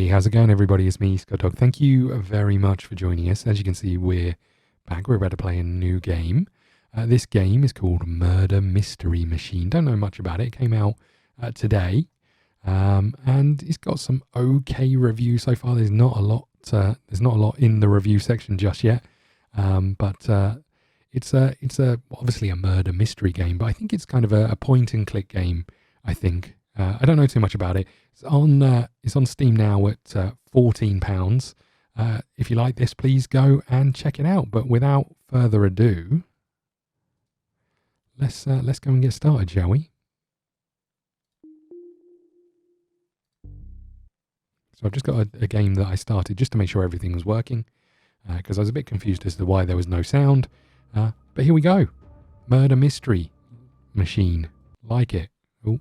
Hey, how's it going, everybody? It's me, ScottDog. Thank you very much for joining us. As you can see, we're back. We're about to play a new game. This game is called Murder Mystery Machine. Don't know much about it. It came out today, and it's got some okay reviews so far. There's not a lot. There's not a lot in the review section just yet, but it's obviously a murder mystery game. But I think it's kind of a point and click game. I think. I don't know too much about it. It's on Steam now at £14. If you like this, please go and check it out. But without further ado, let's go and get started, shall we? So I've just got a game that I started just to make sure everything was working, because I was a bit confused as to why there was no sound. But here we go. Murder Mystery Machine. Like it. Oh.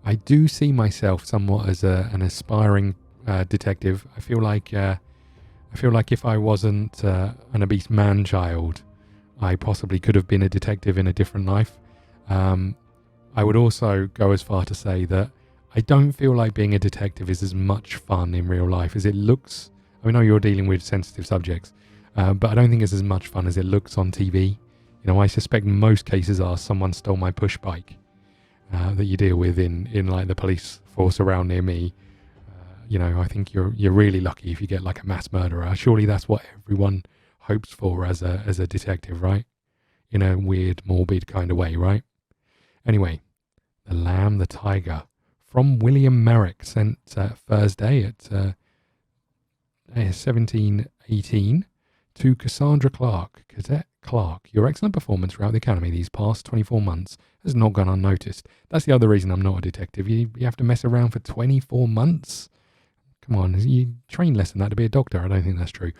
I do see myself somewhat as an aspiring detective. I feel like if I wasn't an obese man-child, I possibly could have been a detective in a different life. I would also go as far to say that I don't feel like being a detective is as much fun in real life as it looks. I know you're dealing with sensitive subjects, but I don't think it's as much fun as it looks on TV. You know, I suspect most cases are someone stole my push bike. That you deal with in like the police force around near me. You know, I think you're really lucky if you get like a mass murderer. Surely that's what everyone hopes for as a detective, right? In a weird, morbid kind of way, right? Anyway, The Lamb, the Tiger, from William Merrick, sent Thursday at 17:18 to Cassandra Clark. Cadet Clark, your excellent performance throughout the academy these past 24 months has not gone unnoticed. That's the other reason I'm not a detective. You have to mess around for 24 months? Come on, you train less than that to be a doctor. I don't think that's true.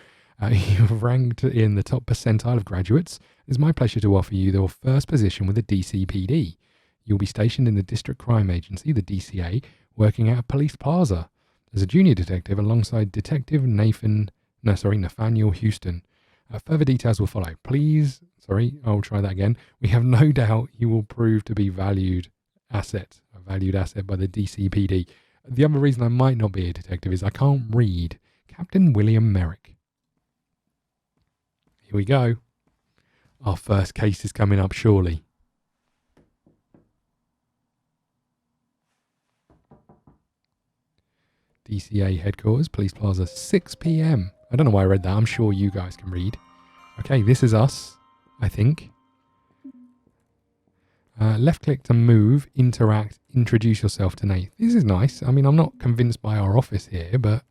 You've ranked in the top percentile of graduates. It's my pleasure to offer you your first position with the DCPD. You'll be stationed in the District Crime Agency, the DCA, working at a police plaza as a junior detective alongside Detective Nathaniel Houston. Further details will follow. I'll try that again. We have no doubt you will prove to be a valued asset by the DCPD. The other reason I might not be a detective is I can't read. Captain William Merrick. Here we go. Our first case is coming up surely. DCA headquarters, Police Plaza, 6 p.m. I don't know why I read that. I'm sure you guys can read. Okay, this is us, I think. Left click to move, interact, introduce yourself to Nate. This is nice. I mean, I'm not convinced by our office here, but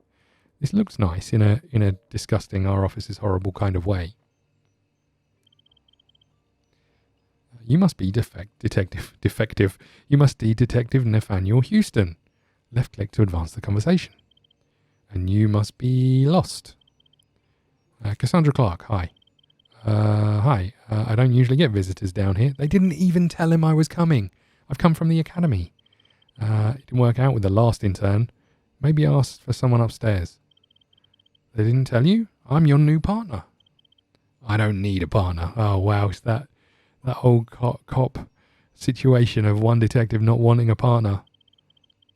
this looks nice in a disgusting, our office is horrible kind of way. You must be defective. You must be Detective Nathaniel Houston. Left click to advance the conversation. And you must be lost. Cassandra Clark, hi. Hi. I don't usually get visitors down here. They didn't even tell him I was coming. I've come from the academy. It didn't work out with the last intern. Maybe ask for someone upstairs. They didn't tell you? I'm your new partner. I don't need a partner. Oh, wow. It's that old cop situation of one detective not wanting a partner.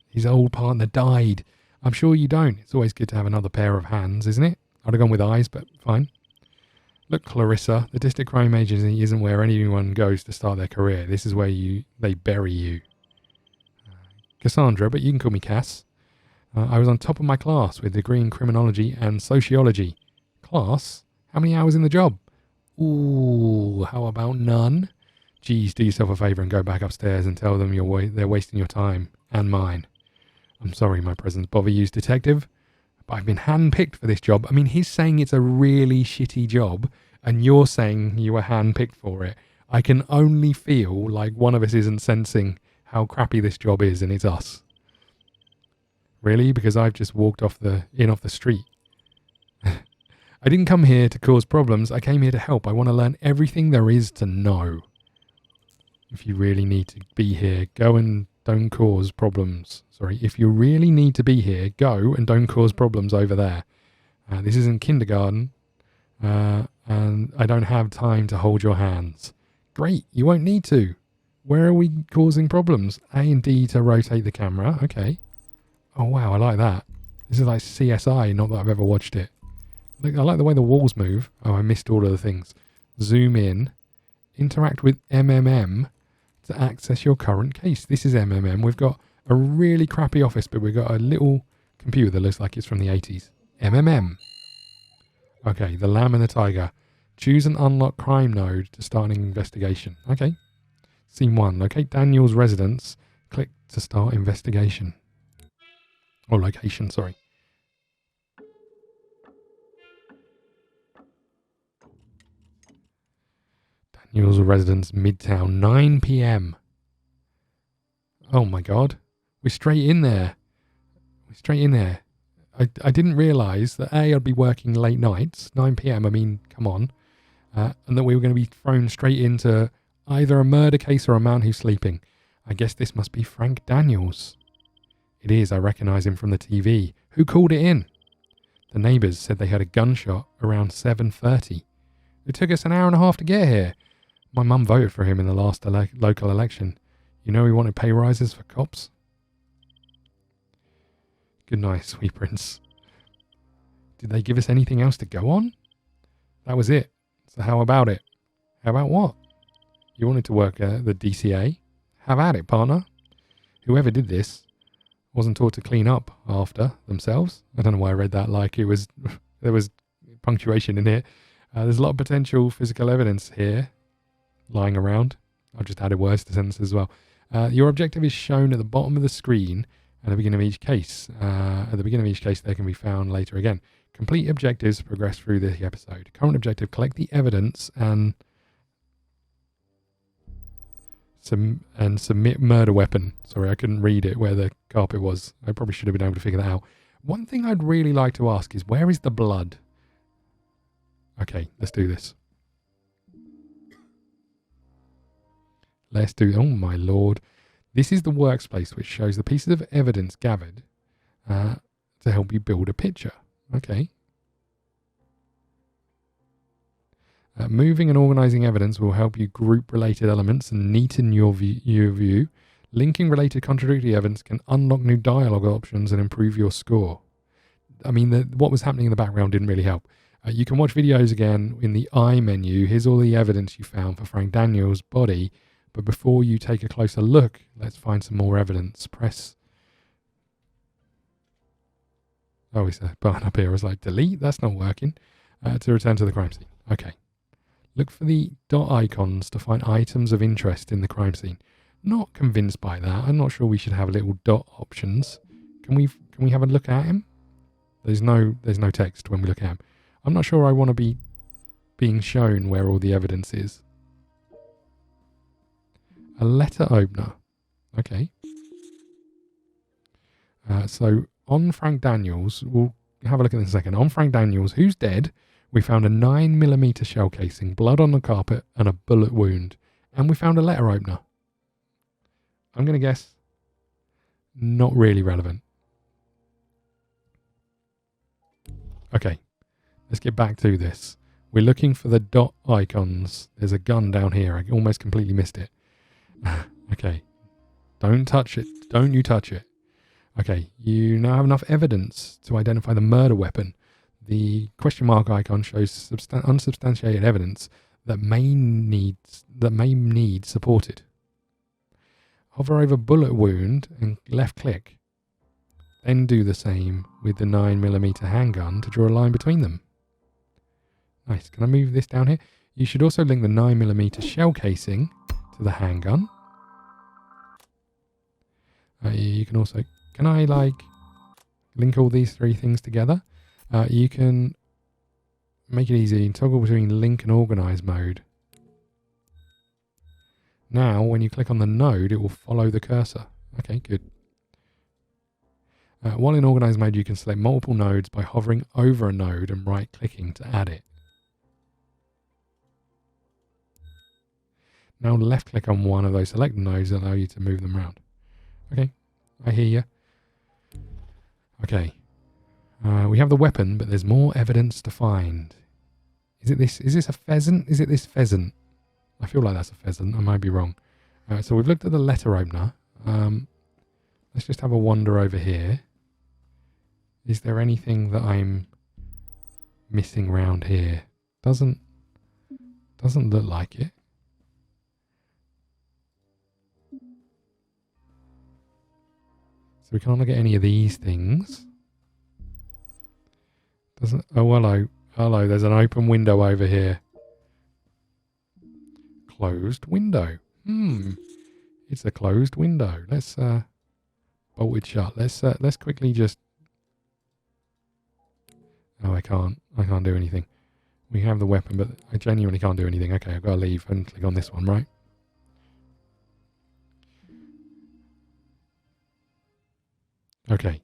His old partner died. I'm sure you don't. It's always good to have another pair of hands, isn't it? I'd have gone with eyes, but fine. Look, Clarissa, the District Crime Agency isn't where anyone goes to start their career. This is where they bury you. Cassandra, but you can call me Cass. I was on top of my class with a degree in criminology and sociology. Class? How many hours in the job? Ooh, how about none? Geez, do yourself a favour and go back upstairs and tell them they're wasting your time and mine. I'm sorry my presence bother you, detective, but I've been handpicked for this job. I mean, he's saying it's a really shitty job, and you're saying you were handpicked for it. I can only feel like one of us isn't sensing how crappy this job is, and it's us. Really? Because I've just walked off the street. I didn't come here to cause problems. I came here to help. I want to learn everything there is to know. If you really need to be here, go and don't cause problems. If you really need to be here, go and don't cause problems over there. This isn't kindergarten. And I don't have time to hold your hands. Great, you won't need to. Where are we causing problems? A and D to rotate the camera. Okay. Oh, wow, I like that. This is like CSI, not that I've ever watched it. Look, I like the way the walls move. Oh, I missed all of the things. Zoom in. Interact with MMM to access your current case. This is MMM. We've got a really crappy office, but we've got a little computer that looks like it's from the 80s. MMM. Okay, the lamb and the tiger. Choose and unlock crime node to start an investigation. Okay. Scene 1. Locate Daniel's residence. Click to start investigation. Or location, sorry. Daniel's residence, Midtown, 9 p.m. Oh my god. We're straight in there. We're straight in there. I didn't realise that A, I'd be working late nights, 9 p.m. I mean, come on. And that we were going to be thrown straight into either a murder case or a man who's sleeping. I guess this must be Frank Daniels. It is, I recognise him from the TV. Who called it in? The neighbours said they heard a gunshot around 7:30. It took us an hour and a half to get here. My mum voted for him in the last local election. You know he wanted pay rises for cops? Good night, sweet prince. Did they give us anything else to go on? That was it. So how about it? How about what? You wanted to work at the DCA? Have at it, partner. Whoever did this wasn't taught to clean up after themselves. I don't know why I read that like it was... there was punctuation in here. There's a lot of potential physical evidence here lying around. I've just added words to sentences as well. Your objective is shown at the bottom of the screen at the beginning of each case. At the beginning of each case, they can be found later again. Complete objectives progress through the episode. Current objective, collect the evidence and submit murder weapon. Sorry, I couldn't read it where the carpet was. I probably should have been able to figure that out. One thing I'd really like to ask is, where is the blood? Okay, let's do this. Let's do... Oh, my lord. This is the workspace which shows the pieces of evidence gathered to help you build a picture. Okay. Moving and organizing evidence will help you group related elements and neaten your view. Linking related contradictory evidence can unlock new dialogue options and improve your score. I mean, what was happening in the background didn't really help. You can watch videos again in the I menu. Here's all the evidence you found for Frank Daniels' body. But before you take a closer look, let's find some more evidence. Press... Oh, it's a button up here. I was like, delete? That's not working. To return to the crime scene. Okay. Look for the dot icons to find items of interest in the crime scene. Not convinced by that. I'm not sure we should have little dot options. Can we have a look at him? There's no text when we look at him. I'm not sure I want to be being shown where all the evidence is. A letter opener. Okay. So on Frank Daniels, we'll have a look at this in a second. On Frank Daniels, who's dead, we found a 9mm shell casing, blood on the carpet, and a bullet wound. And we found a letter opener. I'm going to guess not really relevant. Okay, let's get back to this. We're looking for the dot icons. There's a gun down here. I almost completely missed it. Okay, don't touch it. Don't you touch it. Okay, you now have enough evidence to identify the murder weapon. The question mark icon shows unsubstantiated evidence that may need supported. Hover over bullet wound and left click. Then do the same with the 9mm handgun to draw a line between them. Nice. Can I move this down here? You should also link the 9mm shell casing to the handgun. You can also... Can I, link all these three things together? You can make it easy and toggle between link and organize mode. Now, when you click on the node, it will follow the cursor. Okay, good. While in organize mode, you can select multiple nodes by hovering over a node and right-clicking to add it. Now left-click on one of those selected nodes to allow you to move them around. Okay, I hear you. Okay, we have the weapon, but there's more evidence to find. Is it this? Is this a pheasant? Is it this pheasant? I feel like that's a pheasant. I might be wrong. So we've looked at the letter opener. Let's just have a wander over here. Is there anything that I'm missing round here? Doesn't look like it. So we can't look at any of these things. Doesn't. Oh, hello. Hello, there's an open window over here. Closed window. It's a closed window. Let's bolt it shut. Let's quickly just. Oh, I can't do anything. We have the weapon, but I genuinely can't do anything. Okay, I've got to leave and click on this one, right? Okay.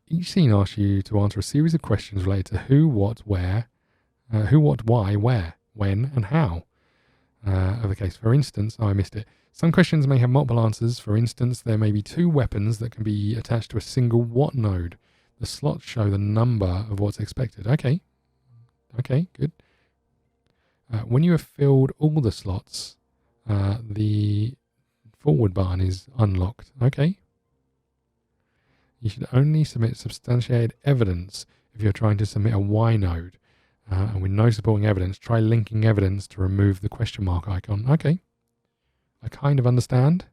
Each scene asks you to answer a series of questions related to who, what, where, why, where, when, and how of the case. For instance, I missed it. Some questions may have multiple answers. For instance, there may be 2 weapons that can be attached to a single what node. The slots show the number of what's expected. Okay. Okay, good. When you have filled all the slots, the forward button is unlocked. Okay. You should only submit substantiated evidence if you're trying to submit a Y node. And with no supporting evidence, try linking evidence to remove the question mark icon. Okay. I kind of understand.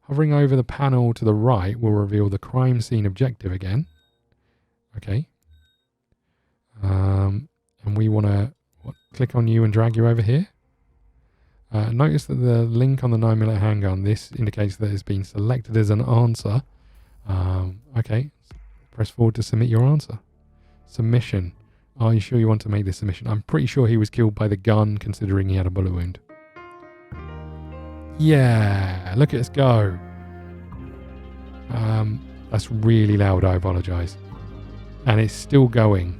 Hovering over the panel to the right will reveal the crime scene objective again. Okay. And we want to click on you and drag you over here. Notice that the link on the 9mm handgun, this indicates that it's been selected as an answer. Okay. Press forward to submit your answer. Submission. Are you sure you want to make this submission? I'm pretty sure he was killed by the gun, considering he had a bullet wound. Yeah, look at us go. That's really loud, I apologise. And it's still going.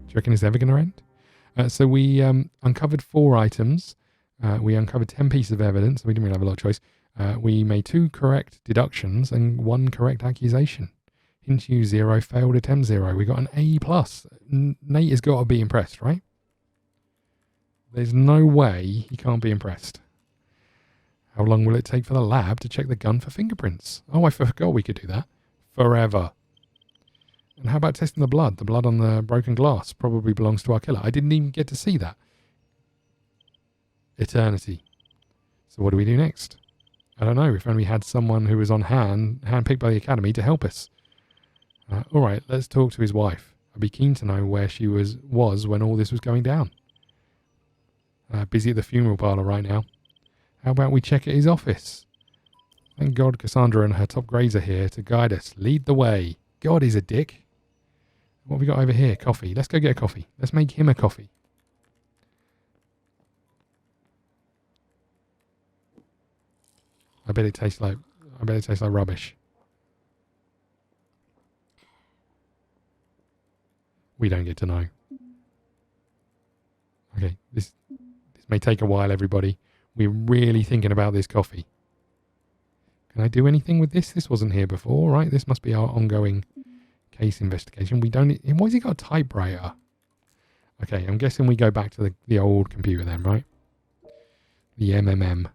Do you reckon it's ever going to end? So we uncovered 4 items. We uncovered 10 pieces of evidence. We didn't really have a lot of choice. We made 2 correct deductions and 1 correct accusation. Hint you 0, failed attempt 0. We got an A+. Nate has got to be impressed, right? There's no way he can't be impressed. How long will it take for the lab to check the gun for fingerprints? Oh, I forgot we could do that. Forever. And how about testing the blood? The blood on the broken glass probably belongs to our killer. I didn't even get to see that. Eternity. So what do we do next? I don't know. If only we had someone who was on handpicked by the Academy to help us. All right, let's talk to his wife. I'd be keen to know where she was when all this was going down. Busy at the funeral parlour right now. How about we check at his office? Thank God Cassandra and her top grades are here to guide us. Lead the way. God, he's a dick. What have we got over here? Coffee. Let's go get a coffee. Let's make him a coffee. I bet it tastes like rubbish. We don't get to know. Okay, this may take a while, everybody. We're really thinking about this coffee. Can I do anything with this? This wasn't here before, right? This must be our ongoing case investigation. We don't... Why has he got a typewriter? Okay, I'm guessing we go back to the old computer then, right? The MMM.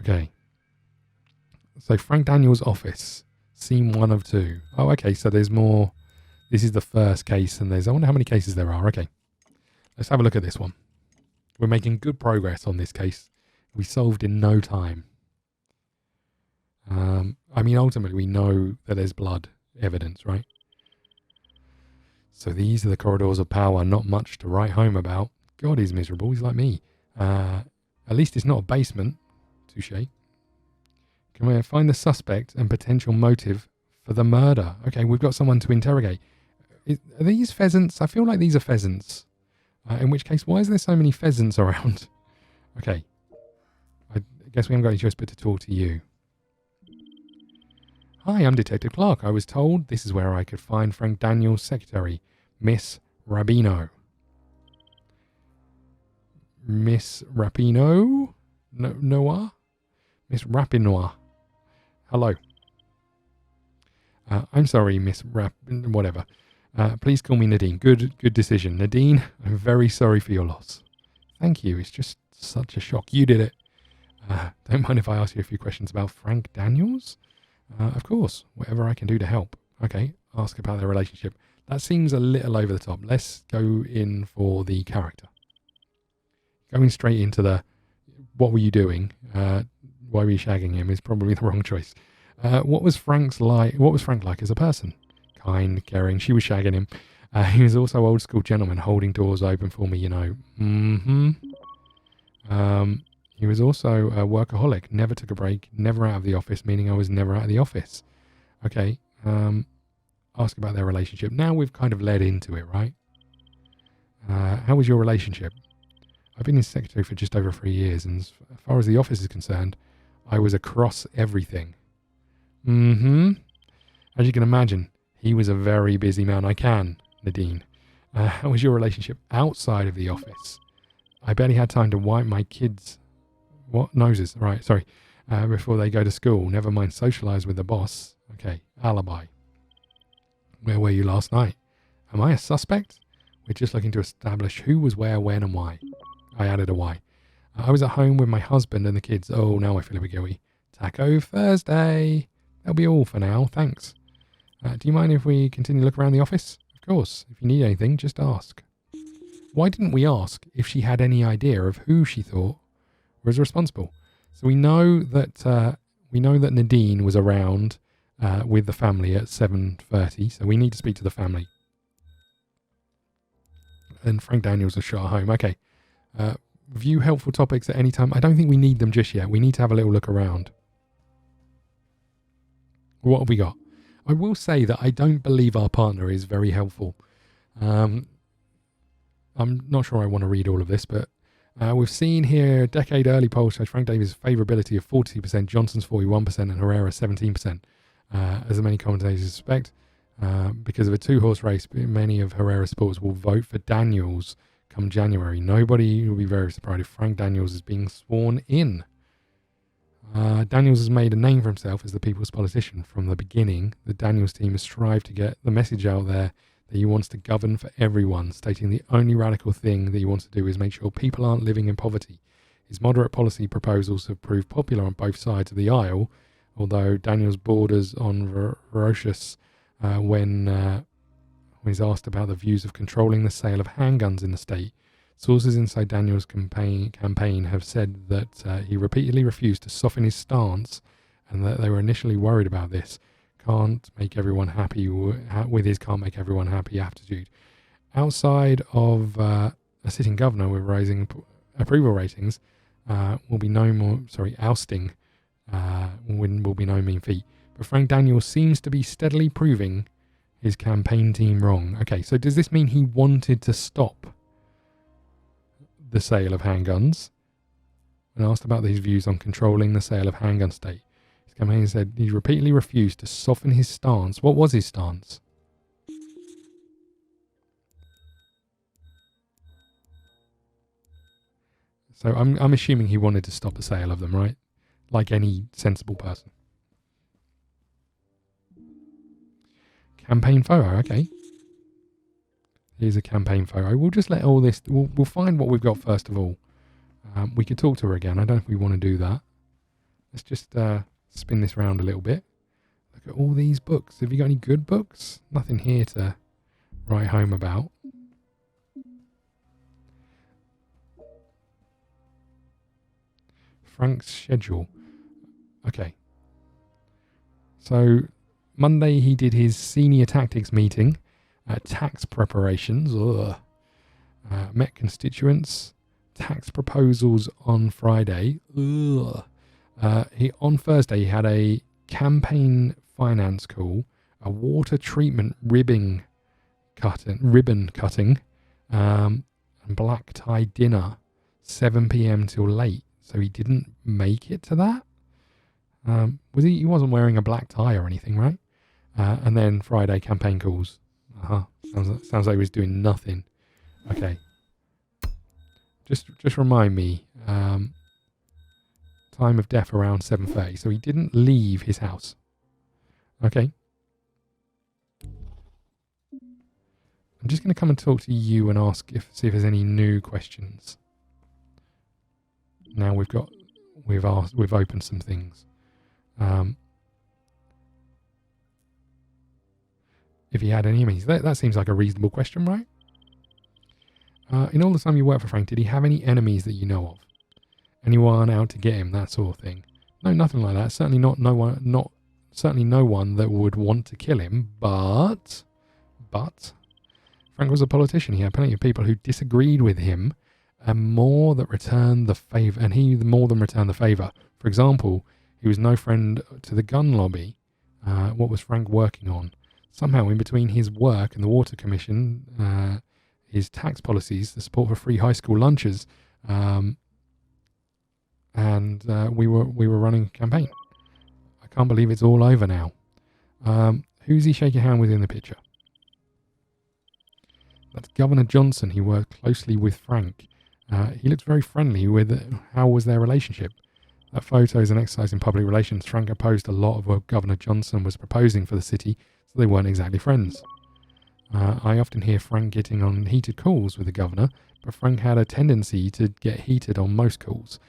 Okay. So Frank Daniels' office. Scene 1 of 2. Oh, okay, so there's more... This is the first case, and I wonder how many cases there are. Okay. Let's have a look at this one. We're making good progress on this case. We solved in no time. I mean, ultimately, we know that there's blood evidence, right? So these are the corridors of power. Not much to write home about. God, he's miserable. He's like me. At least it's not a basement. Touché. Can we find the suspect and potential motive for the murder? Okay, we've got someone to interrogate. Are these pheasants? I feel like these are pheasants. In which case, why is there so many pheasants around? Okay. I guess we haven't got any choice but to talk to you. Hi, I'm Detective Clark. I was told this is where I could find Frank Daniels' secretary, Miss Rabino. Miss Rapino? Noir? Miss Rapinoir. Hello. I'm sorry, Miss whatever. Please call me Nadine. Good decision. Nadine, I'm very sorry for your loss. Thank you. It's just such a shock. You did it. Don't mind if I ask you a few questions about Frank Daniels? Of course. Whatever I can do to help. Okay. Ask about their relationship. That seems a little over the top. Let's go in for the character. Going straight into the what were you doing? Why were you shagging him is probably the wrong choice. What was Frank like as a person? Kind, caring. She was shagging him. He was also old school gentleman, holding doors open for me, you know. He was also a workaholic, never took a break, never out of the office, meaning I was never out of the office. Okay. Ask about their relationship. Now we've kind of led into it, right? How was your relationship? I've been his secretary for just over 3 years, and as far as the office is concerned, I was across everything. As you can imagine, he was a very busy man. Nadine. How was your relationship outside of the office? I barely had time to wipe my kids' noses. Right, sorry. Before they go to school. Never mind socialise with the boss. Okay, alibi. Where were you last night? Am I a suspect? We're just looking to establish who was where, when, and why. I added a why. I was at home with my husband and the kids. Oh, now I feel a bit guilty. Taco Thursday. That'll be all for now. Thanks. Do you mind if we continue to look around the office? Of course. If you need anything, just ask. Why didn't we ask if she had any idea of who she thought was responsible? So we know that Nadine was around with the family at 7:30. So we need to speak to the family. And Frank Daniels was shot at home. Okay. View helpful topics at any time. I don't think we need them just yet. We need to have a little look around. What have we got? I will say that I don't believe our partner is very helpful. I'm not sure I want to read all of this, but we've seen here a decade early poll shows Frank Davis' favourability of 40%, Johnson's 41%, and Herrera 17%. As many commentators suspect, because of a two-horse race, many of Herrera's supporters will vote for Daniels come January. Nobody will be very surprised if Frank Daniels is being sworn in. Daniels has made a name for himself as the people's politician. From the beginning, the Daniels team has strived to get the message out there that he wants to govern for everyone, stating the only radical thing that he wants to do is make sure people aren't living in poverty. His moderate policy proposals have proved popular on both sides of the aisle, although Daniels borders on ferocious when he's asked about the views of controlling the sale of handguns in the state. Sources inside Daniels' campaign have said that he repeatedly refused to soften his stance and that they were initially worried about this. Can't make everyone happy with his can't make everyone happy attitude. Outside of a sitting governor with rising approval ratings, will be no more, ousting will be no mean feat. But Frank Daniels seems to be steadily proving his campaign team wrong. Okay, so does this mean he wanted to stop the sale of handguns? When asked about his views on controlling the sale of handgun state, his campaign said he repeatedly refused to soften his stance. What was his stance? So I'm assuming he wanted to stop the sale of them, right? Like any sensible person. Campaign photo, okay. Here's a campaign photo. We'll just let all this... We'll find what we've got first of all. We could talk to her again. I don't know if we want to do that. Let's just spin this round a little bit. Look at all these books. Have you got any good books? Nothing here to write home about. Frank's schedule. Okay. So, Monday he did his senior tactics meeting. Tax preparations. Met constituents. Tax proposals on Friday. On Thursday he had a campaign finance call, a water treatment ribbon cutting, and black tie dinner, 7 p.m. till late. So he didn't make it to that. He wasn't wearing a black tie or anything, right? And then Friday campaign calls. Sounds like he was doing nothing. Okay. Just remind me. time of death around 7:30. So he didn't leave his house. Okay. I'm just going to come and talk to you and see if there's any new questions. Now we've opened some things. If he had any enemies, that seems like a reasonable question, right? In all the time you worked for Frank, did he have any enemies that you know of? Anyone out to get him, that sort of thing? No, nothing like that. Certainly certainly no one that would want to kill him. But Frank was a politician. He had plenty of people who disagreed with him, and more than returned the favor. And he more than returned the favor. For example, he was no friend to the gun lobby. What was Frank working on? Somehow, in between his work and the Water Commission, his tax policies, the support for free high school lunches, and we were running a campaign. I can't believe it's all over now. Who's he shaking hand with in the picture? That's Governor Johnson. He worked closely with Frank. He looks very friendly with how was their relationship. That photo is an exercise in public relations. Frank opposed a lot of what Governor Johnson was proposing for the city, so they weren't exactly friends. I often hear Frank getting on heated calls with the governor, but Frank had a tendency to get heated on most calls.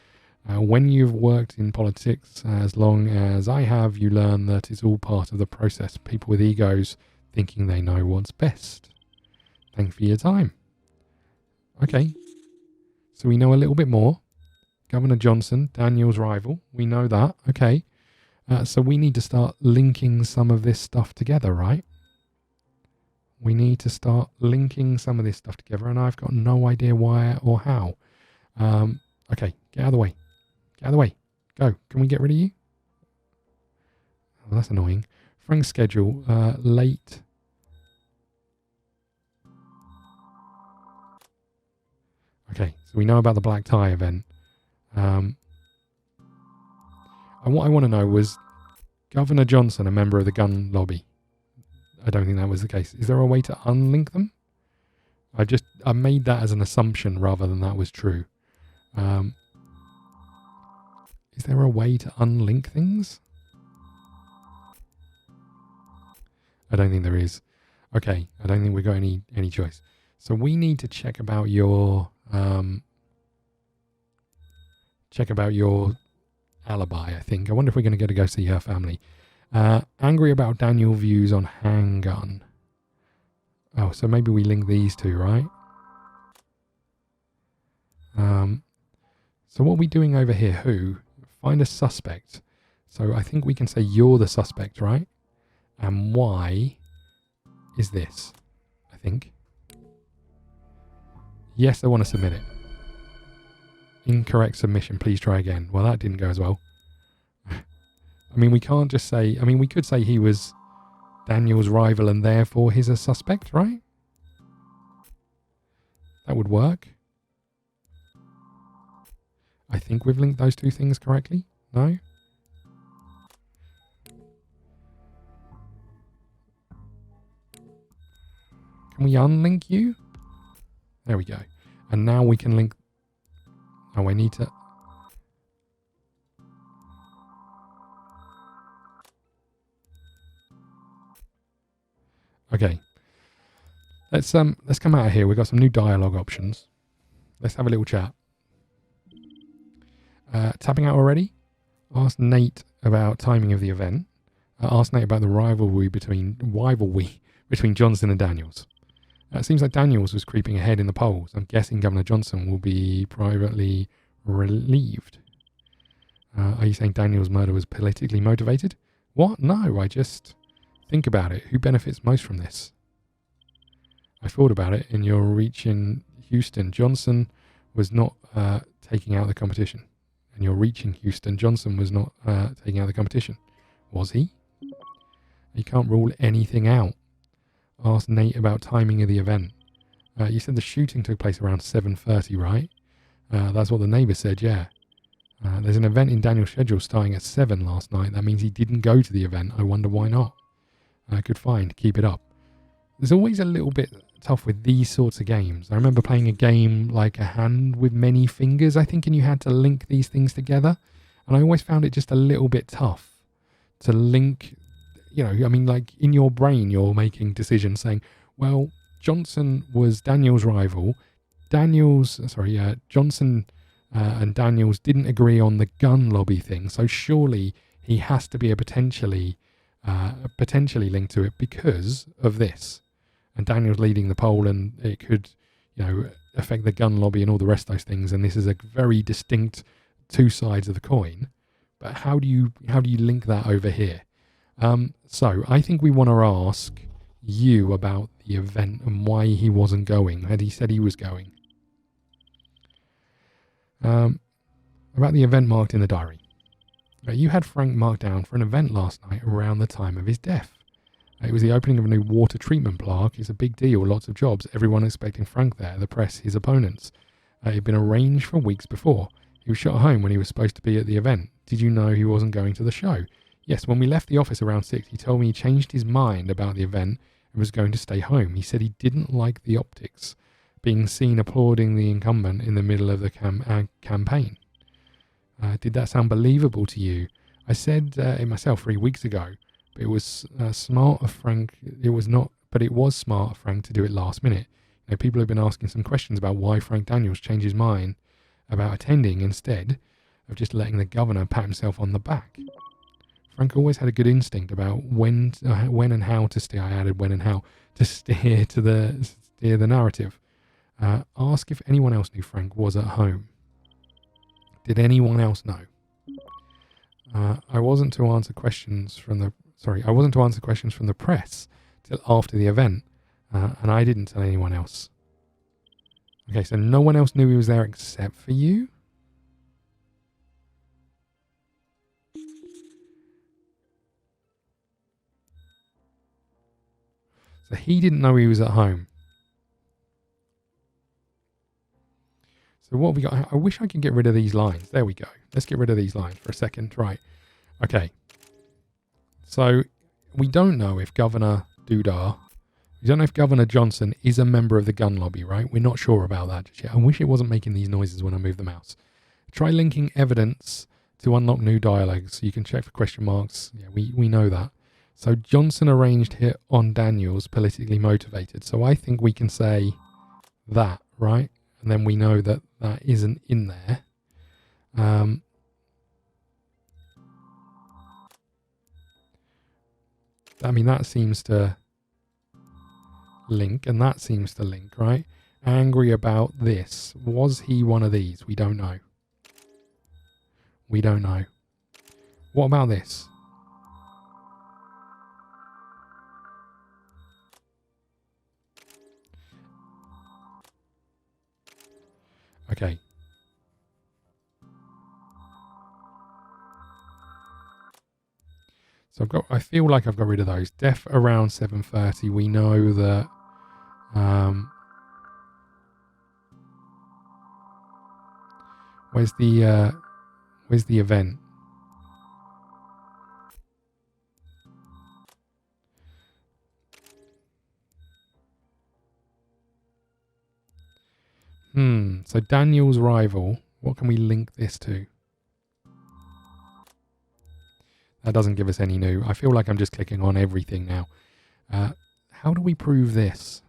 When you've worked in politics as long as I have, you learn that it's all part of the process. People with egos thinking they know what's best. Thanks for your time. Okay, so we know a little bit more. Governor Johnson, Daniel's rival. We know that. Okay, so we need to start linking some of this stuff together, right? We need to start linking some of this stuff together, and I've got no idea why or how. Okay, get out of the way. Get out of the way. Go. Can we get rid of you? Oh, that's annoying. Frank's schedule, late. Okay, so we know about the black tie event. And what I want to know was, Governor Johnson a member of the gun lobby? I don't think that was the case. Is there a way to unlink them? I made that as an assumption rather than that was true. Is there a way to unlink things? I don't think there is. Okay, I don't think we've got any choice. So we need to check about your alibi, I think. I wonder if we're going to get to go see her family. Angry about Daniel's views on handgun. Oh, so maybe we link these two, right? So what are we doing over here? Who? Find a suspect. So I think we can say you're the suspect, right? And why is this? I think. Yes, I want to submit it. Incorrect submission. Please try again. Well, that didn't go as well. I mean, we can't just say... I mean, we could say he was Daniel's rival and therefore he's a suspect, right? That would work. I think we've linked those two things correctly. No? Can we unlink you? There we go. And now we can link... Oh, I need to... Okay. Let's come out of here. We've got some new dialogue options. Let's have a little chat. Tapping out already. Ask Nate about timing of the event. Ask Nate about the rivalry between Johnson and Daniels. It seems like Daniels was creeping ahead in the polls. I'm guessing Governor Johnson will be privately relieved. Are you saying Daniels' murder was politically motivated? What? No, I just think about it. Who benefits most from this? I thought about it. In your reach in Houston, Johnson was not taking out the competition. And your reach in Houston, Johnson was not taking out the competition. Was he? You can't rule anything out. Ask Nate about timing of the event. You said the shooting took place around 7:30, right? That's what the neighbour said, yeah. There's an event in Daniel's schedule starting at 7 last night. That means he didn't go to the event. I wonder why not. Good find. Keep it up. There's always a little bit tough with these sorts of games. I remember playing a game like A Hand with Many Fingers, I think, and you had to link these things together. And I always found it just a little bit tough to link, you know, I mean, like in your brain, you're making decisions saying, well, Johnson was Daniel's rival. Johnson and Daniels didn't agree on the gun lobby thing. So surely he has to be a potentially linked to it because of this. And Daniel's leading the poll, and it could, you know, affect the gun lobby and all the rest of those things. And this is a very distinct two sides of the coin. But how do you link that over here? So I think we want to ask you about the event and why he wasn't going. Had he said he was going? About the event marked in the diary. You had Frank marked down for an event last night around the time of his death. It was the opening of a new water treatment plant. It's a big deal, lots of jobs, everyone expecting Frank there, the press, his opponents. It had been arranged for weeks before. He was shot at home when he was supposed to be at the event. Did you know he wasn't going to the show? Yes, when we left the office around 6, he told me he changed his mind about the event and was going to stay home. He said he didn't like the optics, being seen applauding the incumbent in the middle of the campaign. Did that sound believable to you? I said it myself 3 weeks ago, but it was smart of Frank. It was not, but it was smart of Frank to do it last minute. You know, people have been asking some questions about why Frank Daniels changed his mind about attending instead of just letting the governor pat himself on the back. Frank always had a good instinct about when and how to steer. I added when and how to steer the narrative. Ask if anyone else knew Frank was at home. Did anyone else know? I wasn't to answer questions from the press till after the event, and I didn't tell anyone else. Okay, so no one else knew he was there except for you? So he didn't know he was at home. So what have we got? I wish I could get rid of these lines. There we go. Let's get rid of these lines for a second. Right. Okay. So we don't know if Governor Johnson is a member of the gun lobby, right? We're not sure about that just yet. I wish it wasn't making these noises when I move the mouse. Try linking evidence to unlock new dialogues so you can check for question marks. Yeah, we know that. So Johnson arranged hit on Daniels, politically motivated. So I think we can say that, right? And then we know that that isn't in there. I mean, that seems to link, and that seems to link, right? Angry about this. Was he one of these? We don't know. We don't know. What about this? Okay. So I feel like I've got rid of those. Death around 7:30. We know that where's the event? So Daniel's rival. What can we link this to? That doesn't give us any new. I feel like I'm just clicking on everything now. How do we prove this?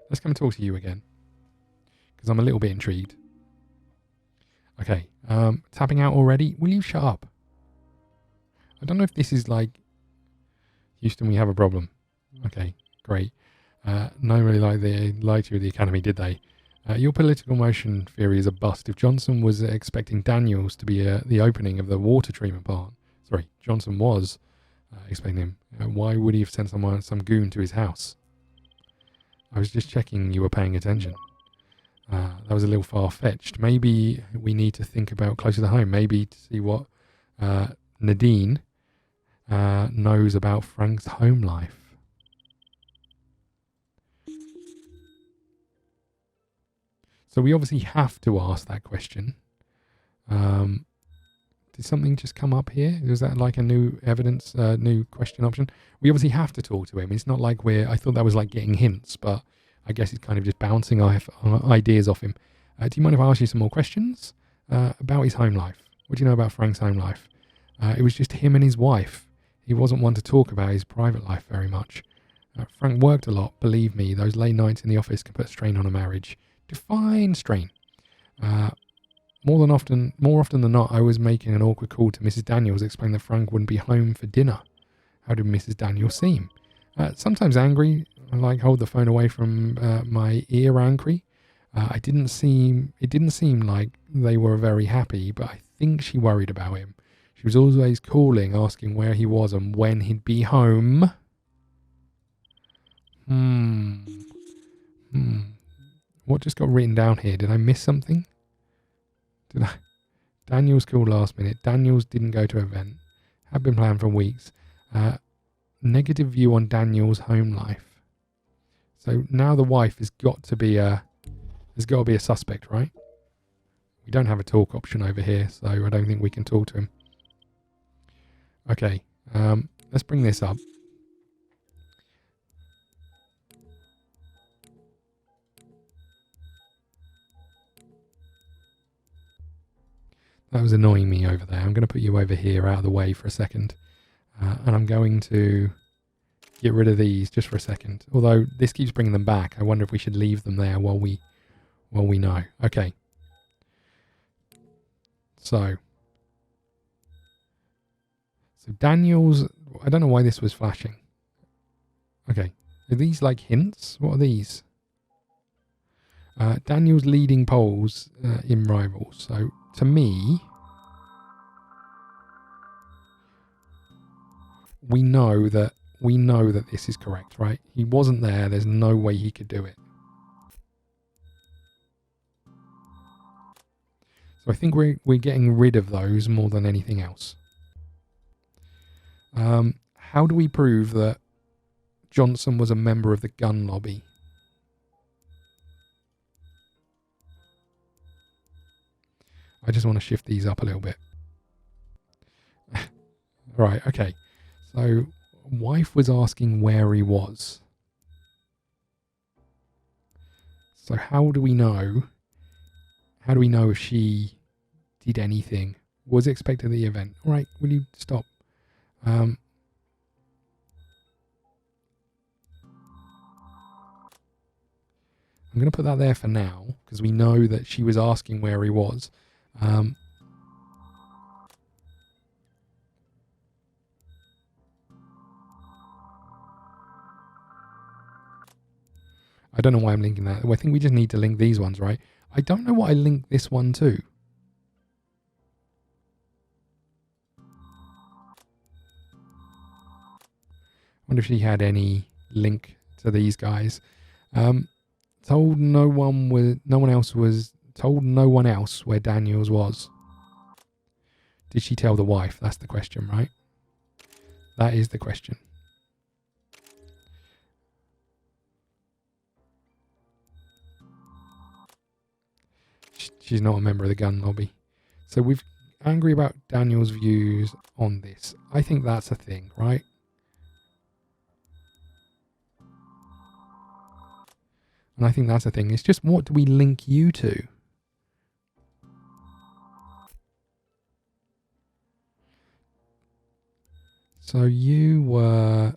Let's come and talk to you again, because I'm a little bit intrigued. Okay, tapping out already. Will you shut up? I don't know if this is like Houston, we have a problem. Okay, great. No one really liked you at the academy, did they? Your political motion theory is a bust. If Johnson was expecting Daniels to be the opening of the water treatment plant, Johnson was expecting him. Why would he have sent some goon to his house? I was just checking you were paying attention. That was a little far-fetched. Maybe we need to think about closer to home. Maybe to see what Nadine knows about Frank's home life. So we obviously have to ask that question. Did something just come up here? Was that like a new evidence, new question option? We obviously have to talk to him. It's not like I thought that was like getting hints, but I guess it's kind of just bouncing ideas off him. Do you mind if I ask you some more questions about his home life? What do you know about Frank's home life? It was just him and his wife. He wasn't one to talk about his private life very much. Frank worked a lot. Believe me, those late nights in the office can put strain on a marriage. Define strain. More often than not, I was making an awkward call to Mrs. Daniels, explaining that Frank wouldn't be home for dinner. How did Mrs. Daniels seem? Sometimes angry. I hold the phone away from my ear angry. It didn't seem like they were very happy, but I think she worried about him. She was always calling, asking where he was and when he'd be home. What just got written down here? Did I miss something? Daniels called last minute. Daniels didn't go to event. Had been planned for weeks. Negative view on Daniels' home life. So now the wife has got to be a suspect, right? We don't have a talk option over here, so I don't think we can talk to him. Okay, let's bring this up. That was annoying me over there. I'm going to put you over here out of the way for a second. And I'm going to get rid of these just for a second. Although this keeps bringing them back. I wonder if we should leave them there while we know. Okay. So Daniels, I don't know why this was flashing. Okay. Are these like hints? What are these? Daniels leading polls in rivals. So to me, we know that this is correct, right? He wasn't there. There's no way he could do it. So I think we're getting rid of those more than anything else. How do we prove that Johnson was a member of the gun lobby? I just want to shift these up a little bit. Right, okay. So, wife was asking where he was. So how do we know? How do we know if she did anything? Was expected at the event? All right, will you stop? I'm going to put that there for now, because we know that she was asking where he was. I don't know why I'm linking that. I think we just need to link these ones, right? I don't know what I linked this one to. I wonder if she had any link to these guys. Told no one else where Daniels was. Did she tell the wife? That's the question, right? That is the question. She's not a member of the gun lobby. So we've angry about Daniel's views on this. I think that's a thing, right? And I think that's a thing. It's just, what do we link you to? So you were...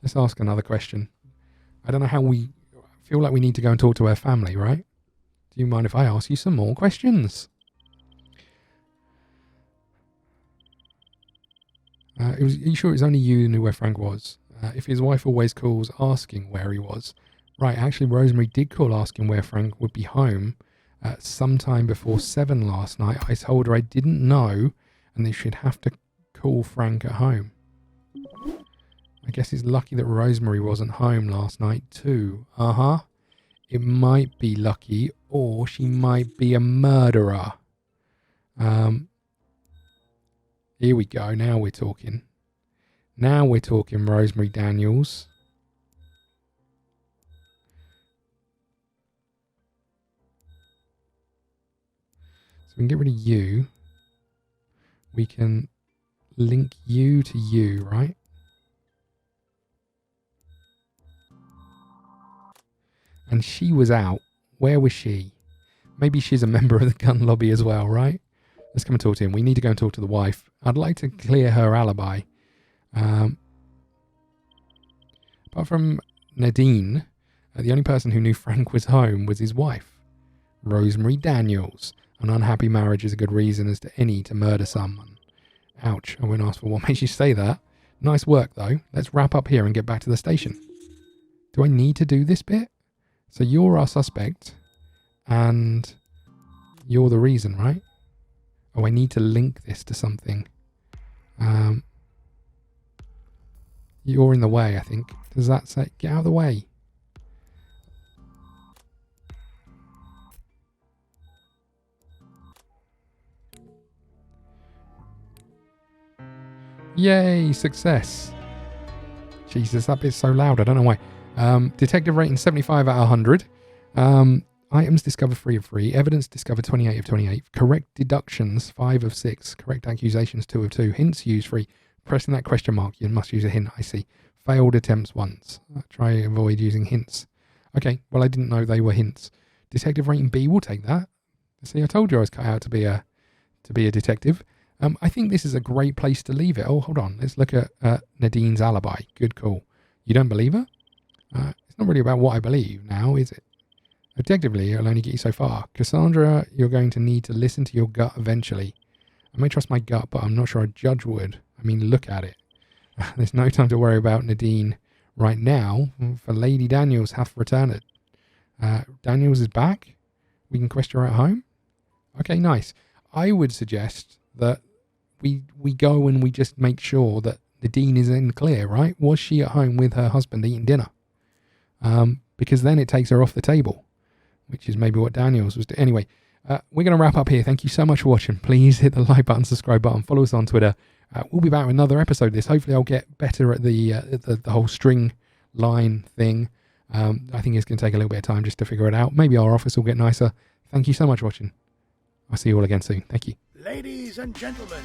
Let's ask another question. I don't know how we feel like we need to go and talk to her family, right? Do you mind if I ask you some more questions? Are you sure it's only you who knew where Frank was? If his wife always calls asking where he was. Right, actually Rosemary did call asking where Frank would be home sometime before 7 last night. I told her I didn't know and that she'd have to call Frank at home. I guess it's lucky that Rosemary wasn't home last night too. It might be lucky, or she might be a murderer. Here we go. Now we're talking. Rosemary Daniels. So we can get rid of you. We can link you to you, right? And she was out. Where was she? Maybe she's a member of the gun lobby as well, right? Let's come and talk to him. We need to go and talk to the wife. I'd like to clear her alibi. Apart from Nadine, the only person who knew Frank was home was his wife, Rosemary Daniels. An unhappy marriage is a good reason as to any to murder someone. Ouch, I won't ask for what makes you say that. Nice work, though. Let's wrap up here and get back to the station. Do I need to do this bit? So you're our suspect, and you're the reason, right? Oh, I need to link this to something. You're in the way, I think. Does that say, get out of the way? Yay, success. Jesus, that bit's so loud. I don't know why. Detective rating 75 out of 100. Items discovered 3 of 3. Evidence discovered 28 of 28. Correct deductions 5 of 6. Correct accusations 2 of 2. Hints used 3. Pressing that question mark, you must use a hint, I see. Failed attempts once. Try to avoid using hints. Okay, well, I didn't know they were hints. Detective rating B, we'll take that. See, I told you I was cut out to be a detective. I think this is a great place to leave it. Oh, hold on. Let's look at Nadine's alibi. Good call. You don't believe her? It's not really about what I believe now, is it? Objectively, it'll only get you so far. Cassandra, you're going to need to listen to your gut eventually. I may trust my gut, but I'm not sure a judge would. I mean, look at it. There's no time to worry about Nadine right now, for Lady Daniels hath returned. Daniels is back? We can question her at home? Okay, nice. I would suggest that we go and we just make sure that Nadine is in the clear, right? Was she at home with her husband eating dinner? Because then it takes her off the table, which is maybe what Daniels was doing. Anyway, we're going to wrap up here. Thank you so much for watching. Please hit the like button, subscribe button, follow us on Twitter. We'll be back with another episode of this. Hopefully I'll get better at the whole string line thing. I think it's going to take a little bit of time just to figure it out. Maybe our office will get nicer. Thank you so much for watching. I'll see you all again soon. Thank you. Ladies and gentlemen,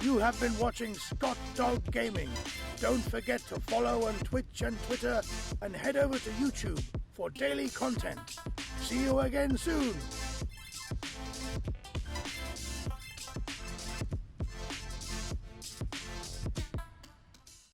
you have been watching ScottDogGaming. Don't forget to follow on Twitch and Twitter and head over to YouTube for daily content. See you again soon.